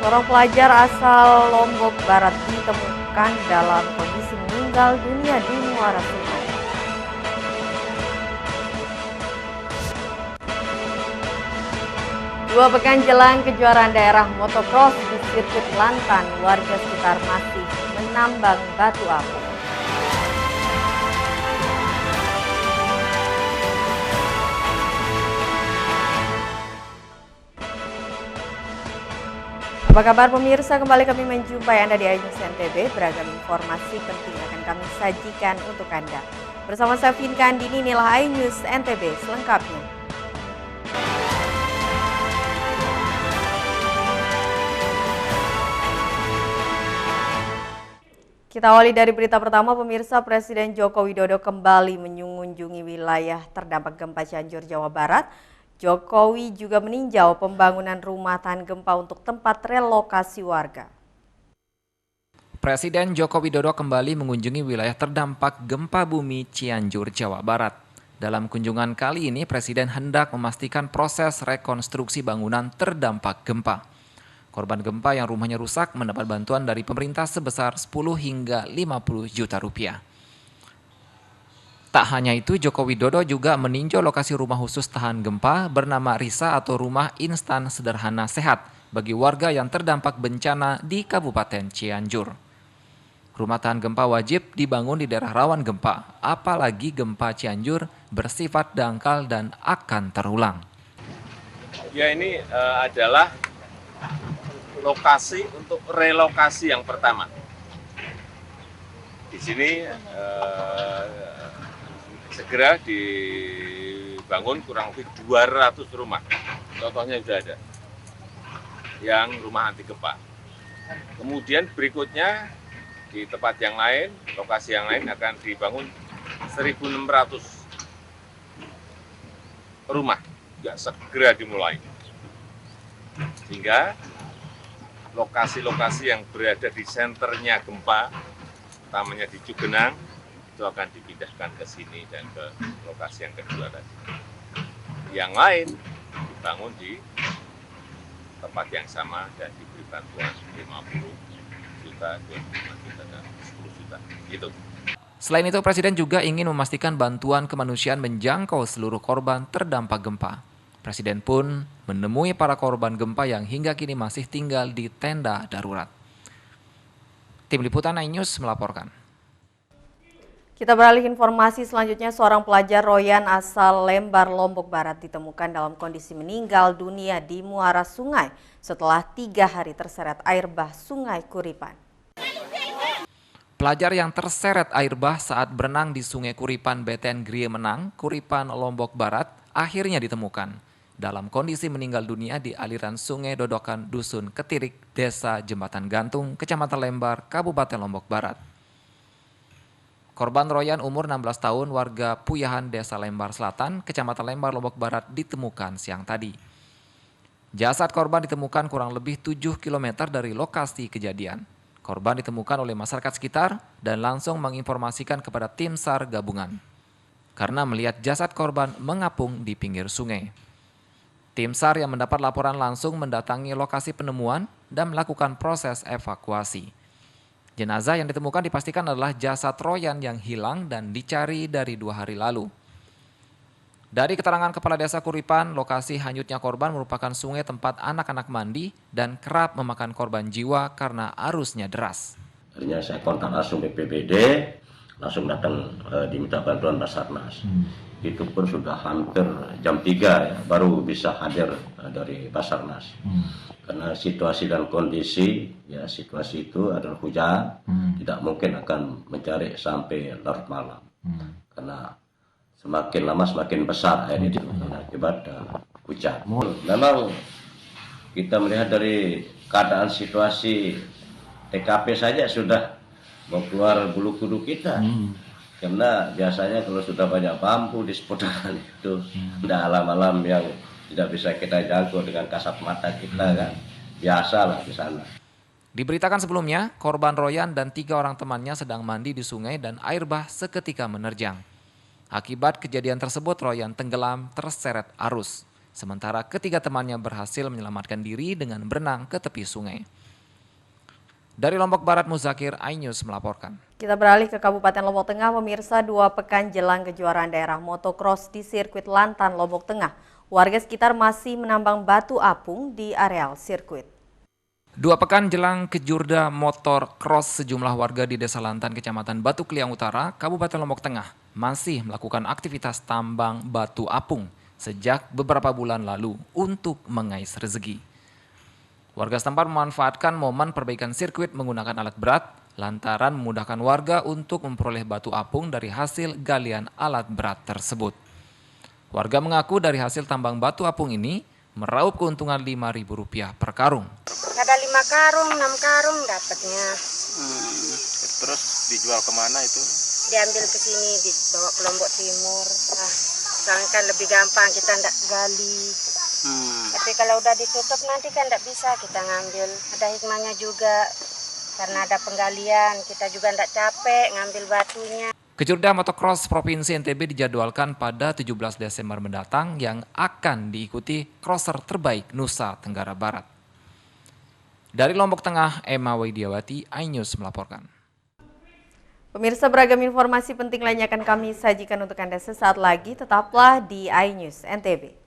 Seorang pelajar asal Lombok Barat ditemukan dalam kondisi meninggal dunia di muara sungai. Dua pekan jelang kejuaraan daerah motocross di sirkuit Lantan, warga sekitar masih menambang batu apung. Apa kabar pemirsa, kembali kami menjumpai Anda di iNews NTB. Beragam informasi penting akan kami sajikan untuk Anda. Bersama saya Vinka Andini, inilah iNews NTB selengkapnya. Kita awali dari berita pertama, pemirsa. Presiden Joko Widodo kembali mengunjungi wilayah terdampak gempa Cianjur, Jawa Barat. Jokowi juga meninjau pembangunan rumah tahan gempa untuk tempat relokasi warga. Presiden Joko Widodo kembali mengunjungi wilayah terdampak gempa bumi Cianjur, Jawa Barat. Dalam kunjungan kali ini, Presiden hendak memastikan proses rekonstruksi bangunan terdampak gempa. Korban gempa yang rumahnya rusak mendapat bantuan dari pemerintah sebesar 10 hingga 50 juta rupiah. Tak hanya itu, Joko Widodo juga meninjau lokasi rumah khusus tahan gempa bernama Risa atau Rumah Instan Sederhana Sehat bagi warga yang terdampak bencana di Kabupaten Cianjur. Rumah tahan gempa wajib dibangun di daerah rawan gempa, apalagi gempa Cianjur bersifat dangkal dan akan terulang. Ya, ini adalah lokasi untuk relokasi yang pertama. Di sini segera dibangun kurang lebih 200 rumah. Contohnya sudah ada yang rumah anti gempa. Kemudian berikutnya di tempat yang lain, lokasi yang lain akan dibangun 1.600 rumah. Juga segera dimulai. Sehingga lokasi-lokasi yang berada di senternya gempa, utamanya di Cugenang, itu akan dipindahkan ke sini dan ke lokasi yang kedua tadi. Yang lain dibangun di tempat yang sama dan diberi bantuan 50 juta, 25 juta, dan 10 juta. Gitu. Selain itu, Presiden juga ingin memastikan bantuan kemanusiaan menjangkau seluruh korban terdampak gempa. Presiden pun menemui para korban gempa yang hingga kini masih tinggal di tenda darurat. Tim Liputan iNews melaporkan. Kita beralih informasi selanjutnya, seorang pelajar Royan asal Lembar, Lombok Barat ditemukan dalam kondisi meninggal dunia di muara sungai setelah 3 hari terseret air bah Sungai Kuripan. Pelajar yang terseret air bah saat berenang di Sungai Kuripan Beten Grie Menang, Kuripan, Lombok Barat, akhirnya ditemukan dalam kondisi meninggal dunia di aliran Sungai Dodokan Dusun Ketirik, Desa Jembatan Gantung, Kecamatan Lembar, Kabupaten Lombok Barat. Korban Royan umur 16 tahun, warga Puyahan, Desa Lembar Selatan, Kecamatan Lembar, Lombok Barat ditemukan siang tadi. Jasad korban ditemukan kurang lebih 7 km dari lokasi kejadian. Korban ditemukan oleh masyarakat sekitar dan langsung menginformasikan kepada tim SAR gabungan karena melihat jasad korban mengapung di pinggir sungai. Tim SAR yang mendapat laporan langsung mendatangi lokasi penemuan dan melakukan proses evakuasi. Jenazah yang ditemukan dipastikan adalah jasad Royan yang hilang dan dicari dari 2 hari lalu. Dari keterangan Kepala Desa Kuripan, lokasi hanyutnya korban merupakan sungai tempat anak-anak mandi dan kerap memakan korban jiwa karena arusnya deras. Akhirnya saya kontak langsung BPBD, langsung datang diminta bantuan Basarnas. Itu pun sudah hampir jam 3 ya, baru bisa hadir dari Basarnas. Karena situasi dan kondisi, ya situasi itu adalah hujan, tidak mungkin akan mencari sampai larut malam. Karena semakin lama semakin besar air itu akibat hujan. Memang kita melihat dari keadaan situasi TKP saja sudah mau keluar bulu kuduk kita. Karena biasanya kalau sudah banyak bambu di seputaran itu, ada alam-alam yang tidak bisa kita jangkau dengan kasat mata kita kan. Biasalah di sana. Diberitakan sebelumnya, korban Royan dan 3 orang temannya sedang mandi di sungai dan air bah seketika menerjang. Akibat kejadian tersebut, Royan tenggelam terseret arus. sementara ketiga temannya berhasil menyelamatkan diri dengan berenang ke tepi sungai. Dari Lombok Barat, Muzakir, iNews melaporkan. Kita beralih ke Kabupaten Lombok Tengah, pemirsa. 2 pekan jelang kejuaraan daerah motocross di sirkuit Lantan, Lombok Tengah, warga sekitar masih menambang batu apung di areal sirkuit. 2 pekan jelang kejurda motor cross, sejumlah warga di Desa Lantan, Kecamatan Batu Kliang Utara, Kabupaten Lombok Tengah, masih melakukan aktivitas tambang batu apung sejak beberapa bulan lalu untuk mengais rezeki. Warga setempat memanfaatkan momen perbaikan sirkuit menggunakan alat berat, lantaran memudahkan warga untuk memperoleh batu apung dari hasil galian alat berat tersebut. Warga mengaku dari hasil tambang batu apung ini meraup keuntungan Rp5.000 per karung. Ada 5 karung, 6 karung dapatnya. Terus dijual kemana itu? Diambil ke sini, dibawa ke Lombok Timur. Soalnya kan lebih gampang, kita ndak gali. Tapi kalau udah ditutup nanti kan ndak bisa kita ngambil. Ada hikmahnya juga, karena ada penggalian, kita juga ndak capek ngambil batunya. Kejurda motocross Provinsi NTB dijadwalkan pada 17 Desember mendatang yang akan diikuti crosser terbaik Nusa Tenggara Barat. Dari Lombok Tengah, Emma Widiawati, iNews melaporkan. Pemirsa, beragam informasi penting lainnya akan kami sajikan untuk Anda sesaat lagi. Tetaplah di iNews NTB.